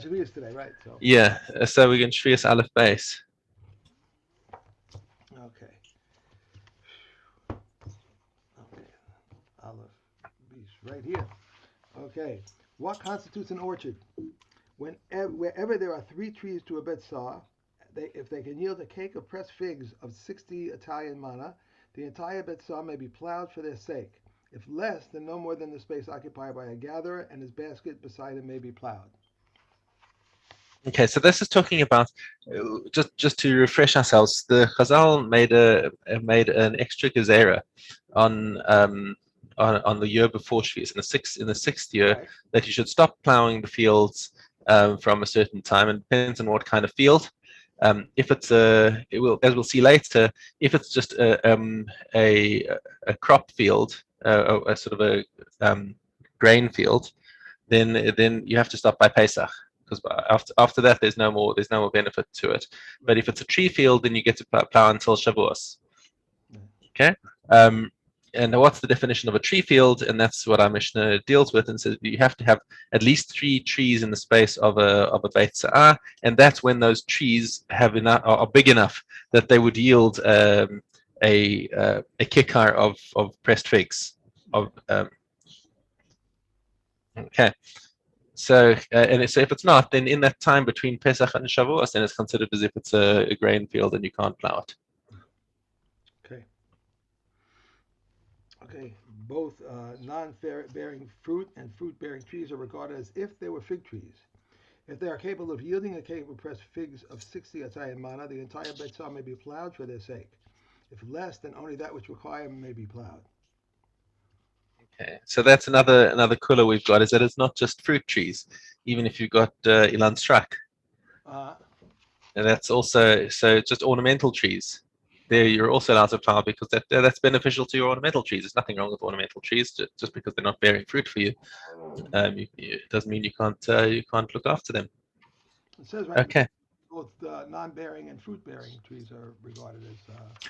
Sheviis today, right? So, Yeah, so we're going Sheviis Aleph base. okay, okay, Aleph, beast, right here. Okay, what constitutes an orchard? Wherever there are three trees to a betzah, if they can yield a cake of pressed figs of 60 Italian mana, the entire betzah may be plowed for their sake. If less, then no more than the space occupied by a gatherer and his basket beside him may be plowed. Okay, so this is talking about just to refresh ourselves. The Chazal made an extra gezerah on on the year before Sheviis, in the sixth year, Right. that you should stop plowing the fields from a certain time, and depends on what kind of field. If it's it will, as we'll see later, if it's just a, a crop field, a sort of a grain field, then you have to stop by Pesach, because after that there's no more benefit to it. But Right. if it's a tree field, then you get to plow until Shavuos. Right. Okay. Um, and what's the definition of a tree field? And that's what our Mishnah deals with, and says you have to have at least 3 trees in the space of a Beit Sa'ah, and that's when those trees have enough, are big enough that they would yield a kikar of pressed figs. Of Right. Okay. So, so if it's not, then in that time between Pesach and Shavuos, then it's considered as if it's a grain field and you can't plow it. Okay. Okay. Both non-bearing fruit and fruit-bearing trees are regarded as if they were fig trees. If they are capable of yielding a cake of pressed figs of 60 Atayim mana, the entire betzah may be plowed for their sake. If less, then only that which require may be plowed. Okay, so that's another kula we've got, is that it's not just fruit trees, even if you've got ilan strak, Uh, and that's also, so just ornamental trees. There, you're also allowed to plow, because that's beneficial to your ornamental trees. There's nothing wrong with ornamental trees, just because they're not bearing fruit for you. It doesn't mean you can't look after them. it says right, Okay. both non-bearing and fruit-bearing trees are regarded as.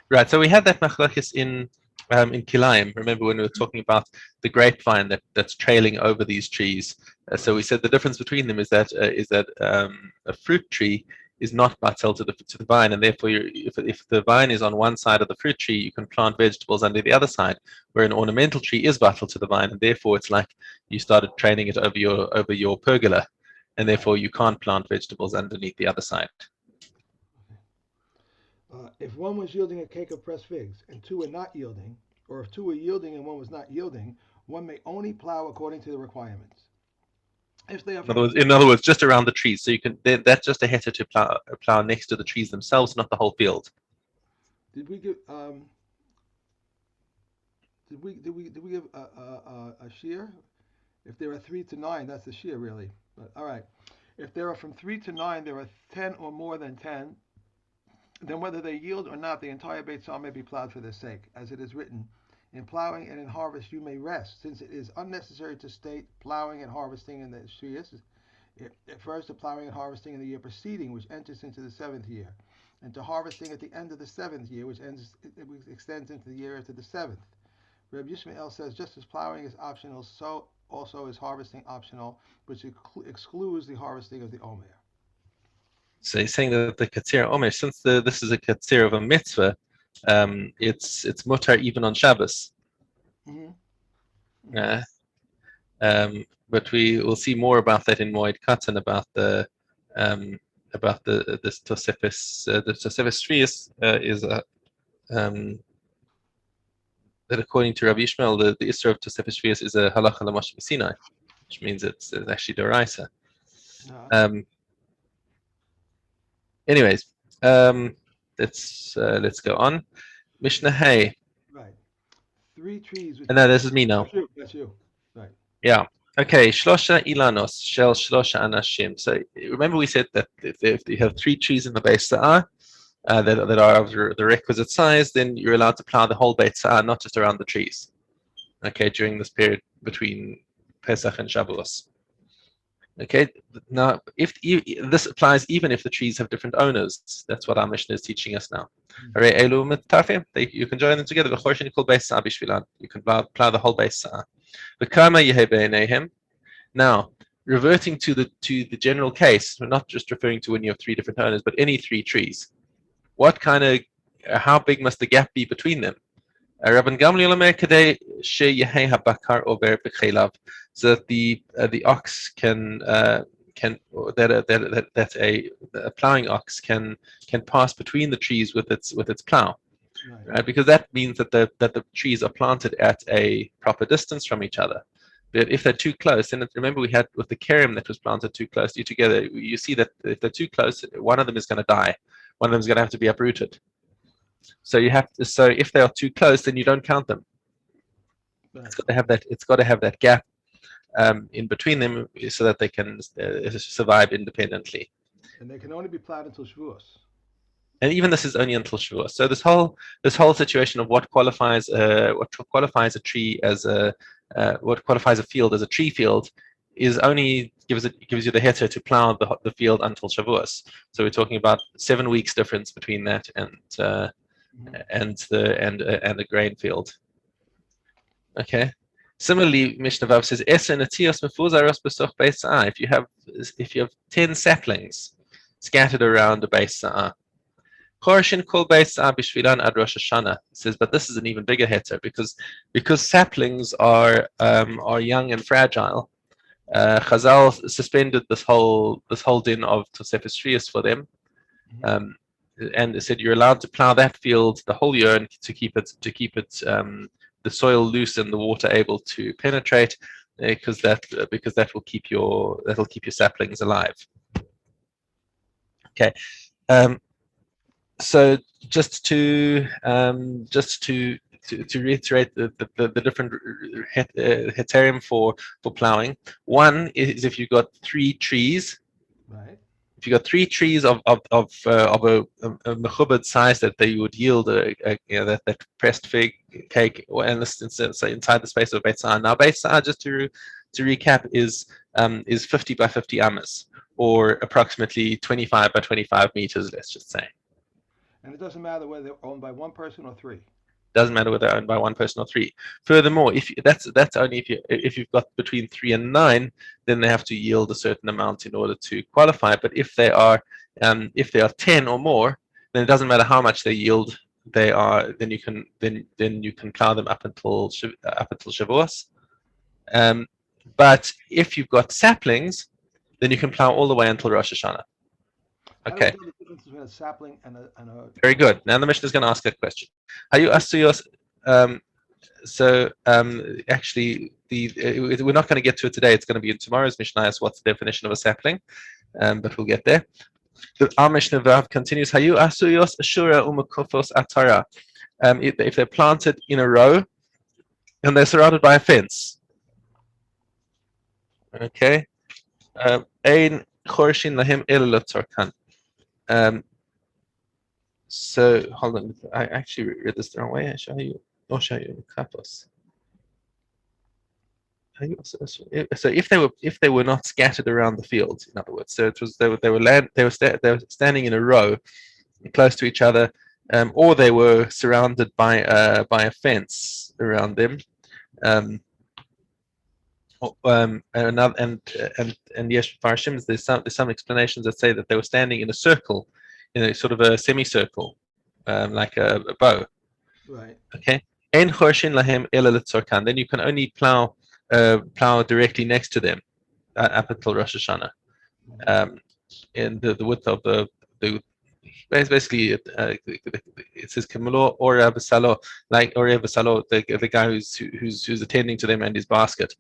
Right. So we had that machlokes in Kilayim. Remember when we were talking about the grapevine that's trailing over these trees? So Right. we said the difference between them is that a fruit tree is not batel to the vine, and therefore if the vine is on one side of the fruit tree, you can plant vegetables under the other side. Where an ornamental tree is batel to the vine, and therefore it's like you started training it over your pergola, and Right. therefore you can't plant vegetables underneath the other side. If one was yielding a cake of pressed figs and two were not yielding, or if two were yielding and one was not yielding, one may only plow according to the requirements. If they are from In other words, just around the trees. So you can that's just a heter to plow next to the trees themselves, not the whole field. did we give did we give a shear? If there are 3 to 9, that's the shear really. But all right. If there are from 3 to 9, there are 10 or more than 10. Then whether they yield or not, the entire Beit Sal may be plowed for their sake, as it is written, in plowing and in harvest you may rest, since it is unnecessary to state plowing and harvesting in the Sheviis. It refers to plowing and harvesting in the year preceding, which enters into the 7th year, and to harvesting at the end of the 7th year, which extends into the year after the 7th. Reb Yishmael says, just as plowing is optional, so also is harvesting optional, which excludes the harvesting of the Omer. So he's saying that the katsir omer, since this is a katsir of a mitzvah, it's mutar even on Shabbos. Mm-hmm. Mm-hmm. Uh, but we will see more about that in Moed Katan, about the this Tosefis the Tosefis Sheviis is um, that according to Rabbi Ishmael, the Isra of Tosefis Sheviis is a halacha l'Moshe Sinai, which means it's actually deraisa. Uh-huh. Um, anyways, um, let's go on. Mishnah Hay. Right. 3 trees which And bear. no, this is me now. That's you. That's you. Right. Yeah. Okay. Shlosha ilanos shel shlosha anashim. So remember we said that if you have 3 trees in the Beit Sa'ah that are of the requisite size, then you're allowed to plow the whole Beit Sa'ah, not just around the trees. Okay, during this period between Pesach and Shavuos. Okay, now if this applies even if the trees have different owners. That's what our Mishnah is teaching us now. Mhm. Alright, you can join them together. You can plow the whole Beis Sa'ah. Now, reverting to the general case, we're not just referring to when you have three different owners, but any three trees. What kind of, how big must the gap be between them? Rabban Gamliel Omer kadei sheyehei habakar over b'chelav, so that the ox can that a plowing ox can pass between the trees with its plow, Right. right? Because that means that the trees are planted at a proper distance from each other. But if they're too close, then remember we had with the kerem that was planted too close to together, you see that if they're too close, one of them is going to die. One of them is going to have to be uprooted. So you have to, so if they are too close, then you don't count them. Right. It's got to have that. It's got to have that gap in between them so that they can survive independently. And they can only be plowed until Shavuos. And even this is only until Shavuos. So this whole situation of what qualifies a tree as what qualifies a field as a tree field is only gives you the heter to plow the field until Shavuos. So we're talking about 7 weeks difference between that and the grain field. Okay. Similarly, Mishnah Vav says, if you have 10 saplings scattered around a Beis Sa'ah, Korshin kol Beis Sa'ah b'shvilan ad Rosh Hashanah. Says, but this is an even bigger heter because saplings are young and fragile. Chazal suspended this whole din of Tosefes Sheviis for them, and they said you're allowed to plow that field the whole year and to keep it the soil loose and the water able to penetrate, because that will keep your saplings alive. Okay, so just to reiterate the different heterim for plowing. One is if you've got 3 trees. Right. If you've got 3 trees of a mechubad size that they would yield that pressed fig cake, and this inside the space of a Beit Sa'ah. Now Beit Sa'ah, just to recap, is 50 by 50 amas, or approximately 25 by 25 meters, let's just say. And it doesn't matter whether they're owned by one person or 3. Doesn't matter whether they're owned by one person or 3. Furthermore, if that's only if you've got between 3 and 9, then they have to yield a certain amount in order to qualify. But if they are 10 or more, then it doesn't matter how much they yield. Then you can plow them up until Shavuos. But if you've got saplings, then you can plow all the way until Rosh Hashanah. Okay. How do we know the difference between a sapling and a Very good. Now the Mishnah is going to ask that question. Actually, we're not going to get to it today. It's going to be in tomorrow's Mishnah. What's the definition of a sapling? But we'll get there. Our Mishnah Vav continues. Hayu asuyos ashura umakufos atara. If they're planted in a row and they're surrounded by a fence. Okay. Ein chorshin lahim elatorkan. So hold on, I actually read this the wrong way. I'll show you kapos. So if they were not scattered around the field, in other words, so it was they were standing in a row close to each other, or they were surrounded by a fence around them. And yes, Farshim, there's some explanations that say that they were standing in a circle, in a sort of a semicircle, like a bow. right. Okay. En chorshin lahem ela letzorkan. Then you can only plow directly next to them up until Rosh Hashanah. And the width of the basically it says Kamalo or Avasalo, like or Avasalo, the guy who's attending to them and his basket.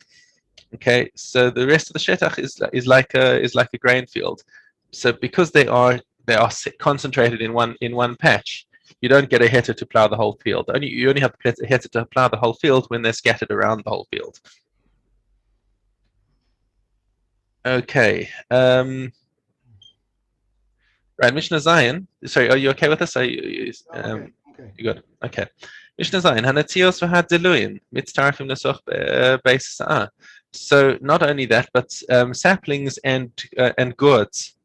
Okay, so the rest of the shetach is like a grain field. So because they are concentrated in one patch, you don't get a heter to plow the whole field. You only have a heter to plow the whole field when they're scattered around the whole field. Okay. Right, Mishnah Zion. Sorry, are you okay with this? Okay. You good? Okay. Mishnah Zion. Hanatios v'hadiluin mitztarfim nesoch Beis Sa'ah. So not only that, but saplings and gourds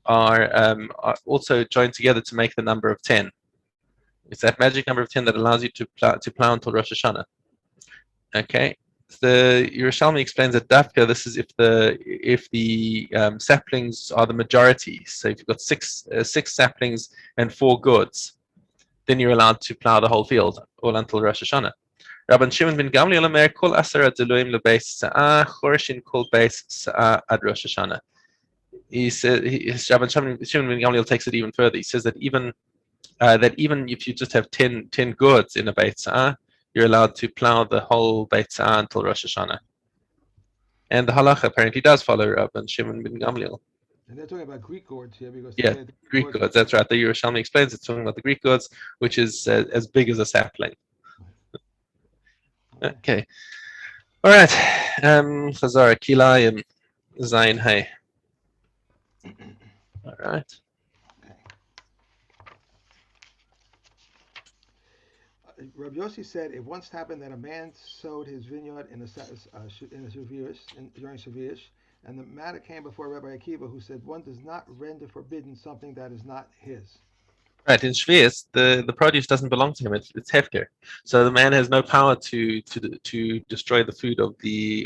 are also joined together to make the number of 10. It's that magic number of 10 that allows you to plow until Rosh Hashanah. Okay. The Yerushalmi explains that dafka. This is if the saplings are the majority. So if you've got six saplings and four gourds, then you're allowed to plow the whole field all until Rosh Hashanah. Rabban Shimon ben Gamliel Omer kol asara deluim lebeis sa'ah choreshin kol beis sa'ah ad Rosh Hashanah. He said Rabban Shimon ben Gamliel takes it even further. He says that even if you just have 10 gourds in a Beit Sa'ah, you're allowed to plow the whole Beit Sa'ah until Rosh Hashanah. And the halacha apparently does follow Rabban Shimon ben Gamliel. And they're talking about Greek gourds here because Yeah, the Greek gourds. gourds. That's right. The Yerushalmi explains it's talking about the Greek gourds, which is as big as a sapling. Okay. Okay. All right. Chazara Kilayim Zayin Hay. All right. Okay. Rabbi Yossi said it once happened that a man sowed his vineyard in a Sheviis, during Sheviis, and the matter came before Rabbi Akiva, who said one does not render forbidden something that is not his. Right, in Sheviis, the produce doesn't belong to him. It's hefker, so the man has no power to destroy the food of the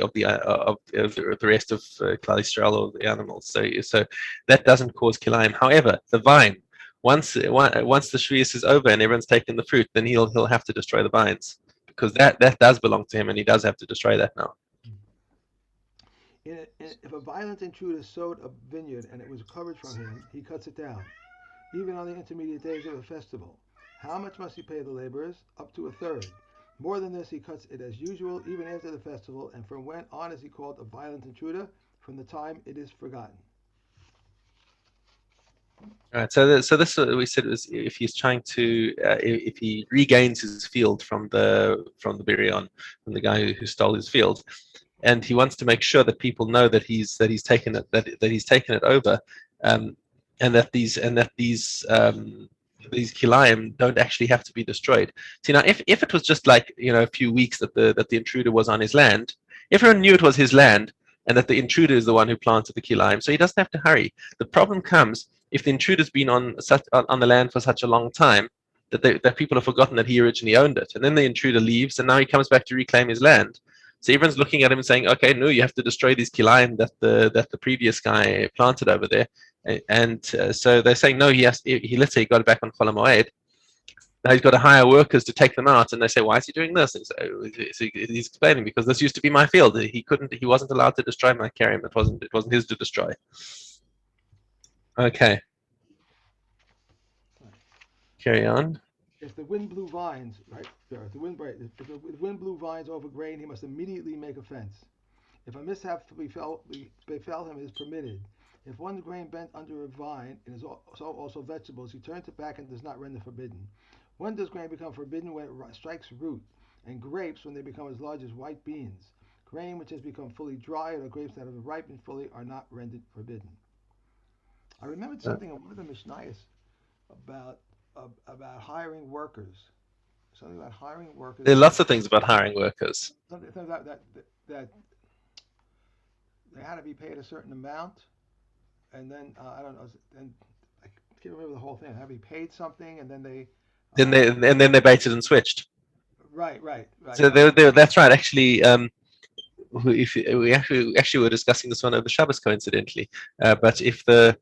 rest of Klal Yisrael or the animals. So that doesn't cause kilayim. However, the vine, once the Sheviis is over and everyone's taken the fruit, then he'll have to destroy the vines because that does belong to him and he does have to destroy that now. If a violent intruder sowed a vineyard and it was covered from him, he cuts it down, even on the intermediate days of the festival. How much must he pay the laborers? Up to a third. More than this, he cuts it as usual, even after the festival, and from when on is he called a violent intruder? From the time it is forgotten. All right. So this we said was if he's trying to if he regains his field from the Birion, from the guy who stole his field, and he wants to make sure that people know that he's taken it over, um, and that these kilayim don't actually have to be destroyed. See now, if it was just like a few weeks that the intruder was on his land, everyone knew it was his land, and that the intruder is the one who planted the kilayim, so he doesn't have to hurry. The problem comes if the intruder's been on the land for such a long time that people have forgotten that he originally owned it, and then the intruder leaves, and now he comes back to reclaim his land. So everyone's looking at him and saying, "Okay, no, you have to destroy these kilayim that the previous guy planted over there." And so they're saying, "No, let's say he got it back on Chol Hamoed. Now he's got to hire workers to take them out." And they say, "Why is he doing this?" And so he's explaining because this used to be my field. He wasn't allowed to destroy my karim. It wasn't his to destroy. Okay, carry on. If the wind blew vines, right? If the wind blew vines over grain, he must immediately make a fence. If a mishap befell him, it is permitted. If one's grain bent under a vine, and is also vegetables, he turns it back and does not render forbidden. When does grain become forbidden? When it strikes root, and grapes when they become as large as white beans. Grain which has become fully dried or grapes that have ripened fully are not rendered forbidden. I remembered Uh, something in one of the Mishnayos about hiring workers. Something about hiring workers. there are lots of things about hiring workers. Something that they had to be paid a certain amount, and then I don't know, and I can't remember the whole thing. Had to be paid something, and then they, Then uh, they and then they baited and switched. right. So that's right. Actually, if we actually were discussing this one over Shabbos coincidentally. But if the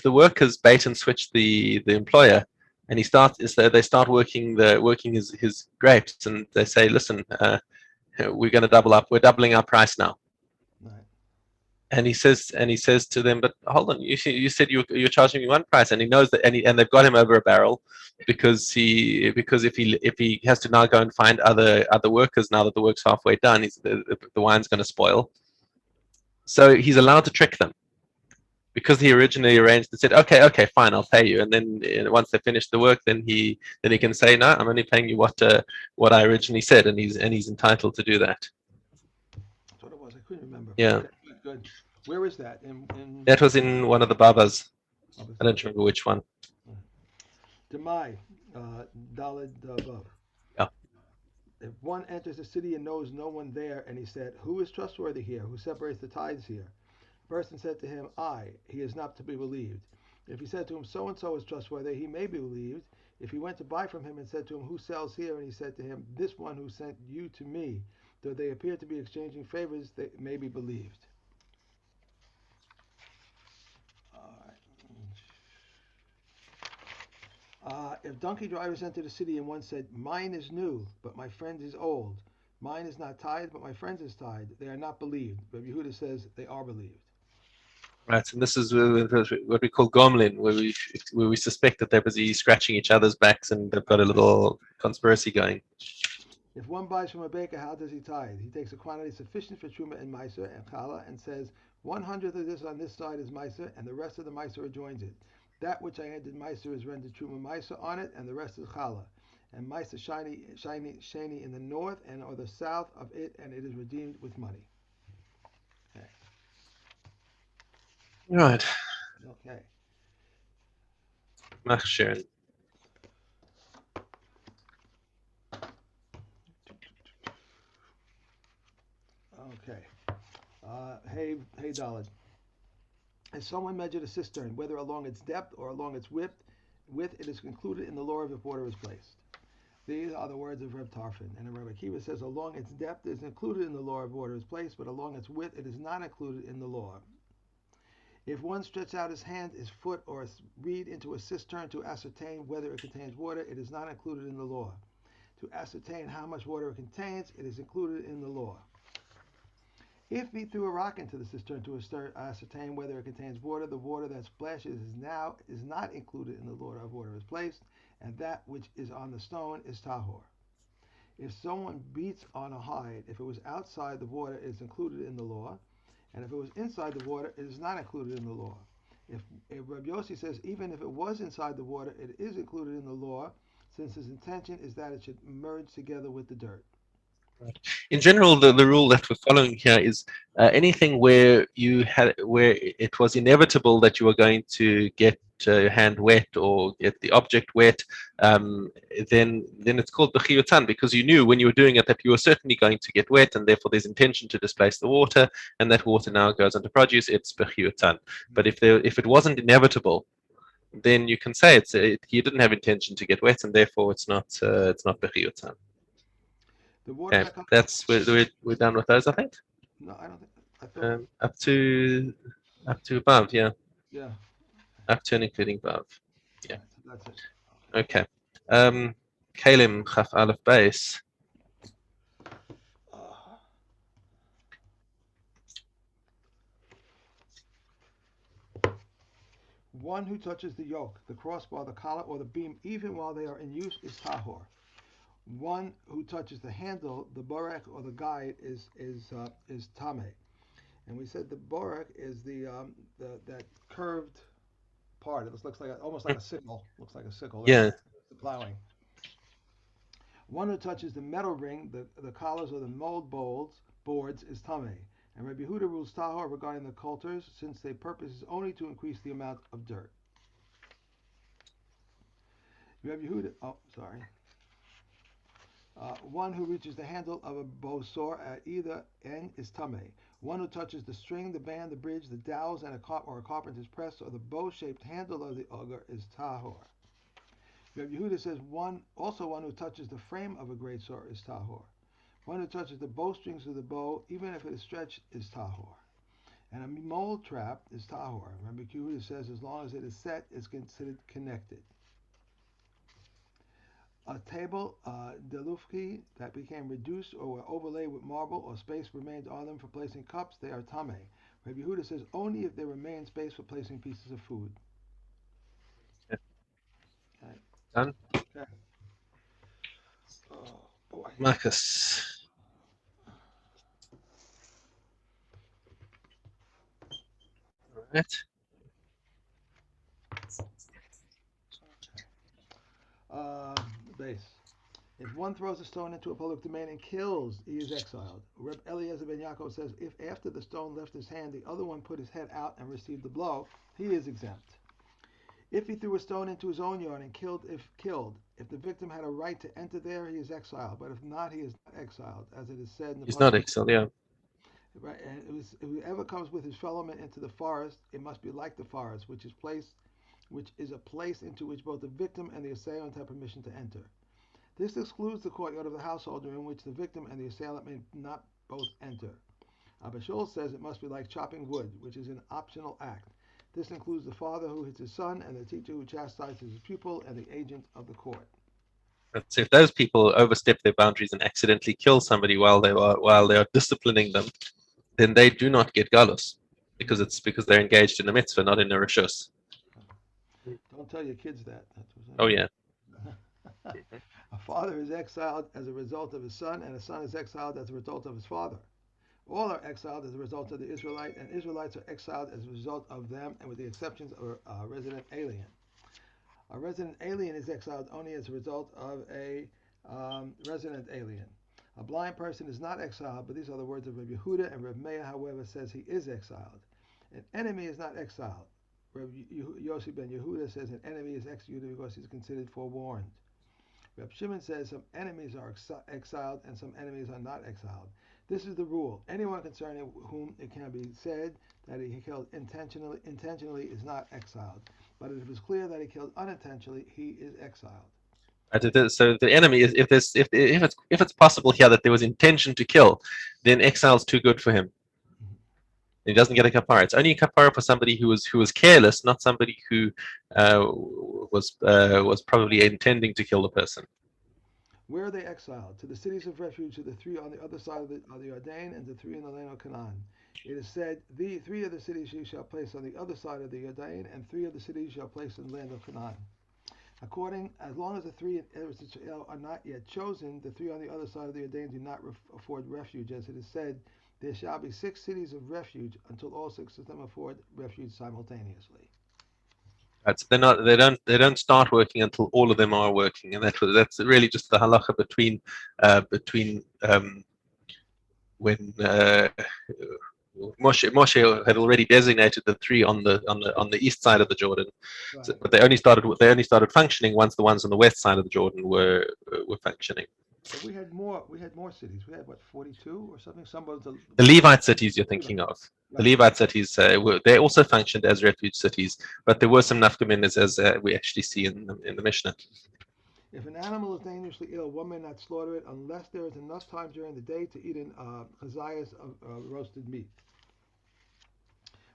workers bait and switch the employer, and they start working his grapes, and they say, listen, we're going to double up. We're doubling our price now. Right. And he says to them, but hold on, you said you're charging me one price, and he knows that, and they've got him over a barrel because if he has to now go and find other workers now that the work's halfway done, the wine's going to spoil. So he's allowed to trick them because he originally arranged and said, okay, fine, I'll pay you, and then once they finish the work, then he can say, no, I'm only paying you what I originally said, and he's entitled to do that. That's what it was. I couldn't remember. Yeah, Okay, good. Where is that in that was in one of the Babas. what was I it? don't remember which one. Demai, Dalid Vav. Yeah. If one enters the city and knows no one there, and he said, "Who is trustworthy here? Who separates the tithes here?" The person said to him, "I." He is not to be believed. If he said to him, "So and so is trustworthy," he may be believed. If he went to buy from him and said to him, "Who sells here?" and he said to him, "This one who sent you to me," Though they appear to be exchanging favors, they may be believed. All right. If donkey drivers entered a city and one said, "Mine is new, but my friend is old. Mine is not tied, but my friend is tied," they are not believed. But Yehuda says they are believed. Right, and this is what we call gomlin, where we suspect that they're busy scratching each other's backs and they've got a little conspiracy going. If one buys from a baker, how does he tithe? He takes a quantity sufficient for truma and meiser and challah and says, 1/100th of this on this side is meiser, and the rest of the meiser adjoins it. That which I added meiser is rendered truma meiser on it, and the rest is challah. And meiser shiny in the north and or the south of it, and it is redeemed with money. Okay. Right, Okay. machshir. Okay. Hey, Dalid. As someone measured a cistern, whether along its depth or along its width, it is concluded in the law of if water is placed. These are the words of Reb Tarfon. And Reb Akiva says, along its depth it is included in the law of water is placed, but along its width it is not included in the law. If one stretch out his hand, his foot, or his reed into a cistern to ascertain whether it contains water, it is not included in the law. To ascertain how much water it contains, it is included in the law. If he threw a rock into the cistern to ascertain whether it contains water, the water that splashes is not included in the law of water is placed, and that which is on the stone is tahor. If someone beats on a hide, if it was outside the water, it is included in the law, and if it was inside the water, it is not included in the law. If Rabbi Yossi says even if it was inside the water, it is included in the law, since his intention is that it should merge together with the dirt. Right. In general, the rule that we're following here is anything where it was inevitable that you were going to get your hand wet or get the object wet, um, then it's called b'chiyutan because you knew when you were doing it that you were certainly going to get wet, and therefore there's intention to displace the water, and that water now goes into produce. It's b'chiyutan. But if it wasn't inevitable, then you can say you didn't have intention to get wet, and therefore it's not b'chiyutan. The water Okay, that comes. that's we're done with those, I think. No, I don't think. I thought. Up to above, yeah, Yeah. up to and including above, All yeah. right. So that's it. Okay. Um, Kalim Chaf Aleph Base. Okay. One who touches the yoke, the crossbar, the collar, or the beam, even while they are in use, is tahor. One who touches the handle, the borek, or the guide is tame. And we said the borek is the that curved part. It looks like almost like a sickle. Looks like a sickle. That's Yeah, the plowing. One who touches the metal ring, the collars, or the mold boards is tame. And Rabbi Huda rules tahor regarding the coulters, since their purpose is only to increase the amount of dirt. Rabbi Yehuda, oh, sorry. One who reaches the handle of a bow saw at either end is tame. One who touches the string, the band, the bridge, the dowels, and or a carpenter's press, or the bow-shaped handle of the auger is tahor. Rabbi Yehuda says one who touches the frame of a great saw is tahor. One who touches the bowstrings of the bow, even if it is stretched, is tahor. And a mole trap is tahor. Rabbi Yehuda says as long as it is set, it's considered connected. A table, delufki, that became reduced or were overlaid with marble or space remained on them for placing cups, they are tame. Rabbi Yehuda says only if there remains space for placing pieces of food. Okay. done. Okay. Oh boy. Marcus. All right. Base. If one throws a stone into a public domain and kills, he is exiled. Reb Eliezer ben Yaakov says if after the stone left his hand, the other one put his head out and received the blow, he is exempt. If he threw a stone into his own yard and if the victim had a right to enter there, he is exiled. But if not, he is not exiled, as it is said in the He's not pasuk. exiled, yeah. Right, and whoever comes with his fellow men into the forest, it must be like the forest, which is a place into which both the victim and the assailant have permission to enter. This excludes the courtyard of the household in which the victim and the assailant may not both enter. Abba Shaul says it must be like chopping wood, which is an optional act. This includes the father who hits his son, and the teacher who chastises his pupil, and the agent of the court. So if those people overstep their boundaries and accidentally kill somebody while they are disciplining them, then they do not get galus, because they're engaged in a mitzvah, not in a rishus. Don't tell your kids that. Oh yeah. A father is exiled as a result of his son, and a son is exiled as a result of his father. All are exiled as a result of the Israelite, and Israelites are exiled as a result of them, and with the exceptions of a resident alien. A resident alien is exiled only as a result of a resident alien. A blind person is not exiled, but these are the words of Rabbi Yehuda, and Rabbi Meir, however, says he is exiled. An enemy is not exiled. Rabbi Yossi ben Yehuda says an enemy is executed because he's considered forewarned. Rabbi Shimon says some enemies are exiled and some enemies are not exiled. This is the rule. Anyone concerning whom it can be said that he killed intentionally is not exiled. But if it is clear that he killed unintentionally, he is exiled. So the enemy is, if it's possible here that there was intention to kill, then exile's too good for him. He doesn't get a kapara. It's only a kapara for somebody who was careless, not somebody who was probably intending to kill the person. Where are they exiled? To the cities of refuge, to the three on the other side of the Jordan, and the three in the land of Canaan. It is said, the three of the cities you shall place on the other side of the Jordan, and three of the cities you shall place in the land of Canaan. As long as the three in Eretz Israel are not yet chosen, the three on the other side of the Jordan do not afford refuge, as it is said, there shall be 6 cities of refuge until all 6 of them afford refuge simultaneously. Right, so they don't start working until all of them are working, and that's really just the halacha between when Moshe had already designated the three on the east side of the Jordan, Right. so, but they only started functioning once the ones on the west side of the Jordan were functioning. But we had more cities. We had what, 42 or something. The Levite cities you're thinking of. Right. The Levite cities they also functioned as refuge cities, but there were some nafkaminas as we actually see in the Mishna. If an animal is dangerously ill, one may not slaughter it unless there is enough time during the day to eat an chazayas of roasted meat.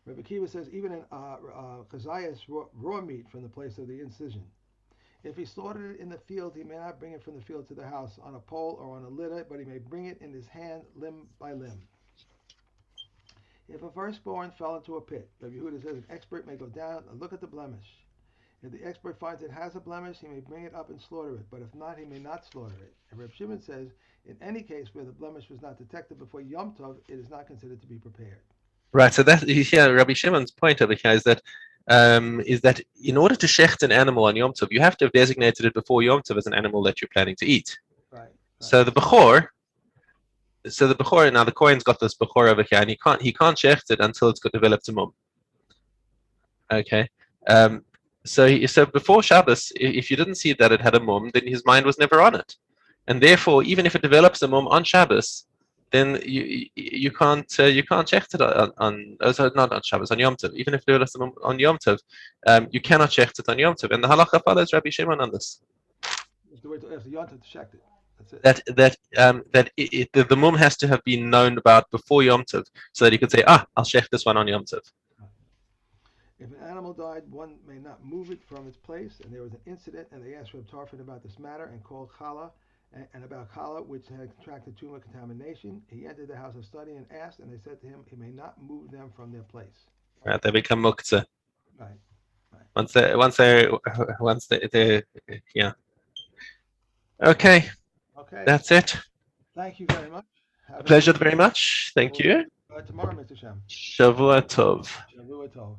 Rabbi Kiva says even an chazayas raw meat from the place of the incision. If he slaughtered it in the field, he may not bring it from the field to the house on a pole or on a litter, but he may bring it in his hand limb by limb. If a firstborn fell into a pit, Rabbi Yehuda says an expert may go down and look at the blemish. If the expert finds it has a blemish, he may bring it up and slaughter it, but if not, he may not slaughter it. And Rabbi Shimon says, in any case where the blemish was not detected before Yom Tov, it is not considered to be prepared. Right. So Rabbi Shimon's point over here is that in order to shecht an animal on Yom Tov, you have to have designated it before Yom Tov as an animal that you're planning to eat. Right. So the Bechor, now the Kohen's got this Bechor over here, and he can't shecht it until it's got developed a mum. Okay. So before Shabbos, if you didn't see that it had a mum, then his mind was never on it, and therefore, even if it develops a mum on Shabbos, then you can't shecht it not on Shabbos, on Yom Tov. Even if it develops a mum on Yom Tov, you cannot shecht it on Yom Tov, and the halacha follows Rabbi Shimon on this. You have to wait till after Yom Tov to shecht it. That's it. The mum has to have been known about before Yom Tov, so that you could say, I'll shecht this one on Yom Tov. If an animal died, one may not move it from its place, and there was an incident, and they asked Reb Tarfon about this matter, and called Chala, and about Chala, which had contracted tumor contamination. He entered the house of study and asked, and they said to him, he may not move them from their place. Right, they become muktzah. Right. Once they yeah. Okay. That's it. Thank you very much. Pleasure very much. Thank you. Tomorrow, Mr. Shem. Shavua Tov. Shavua Tov.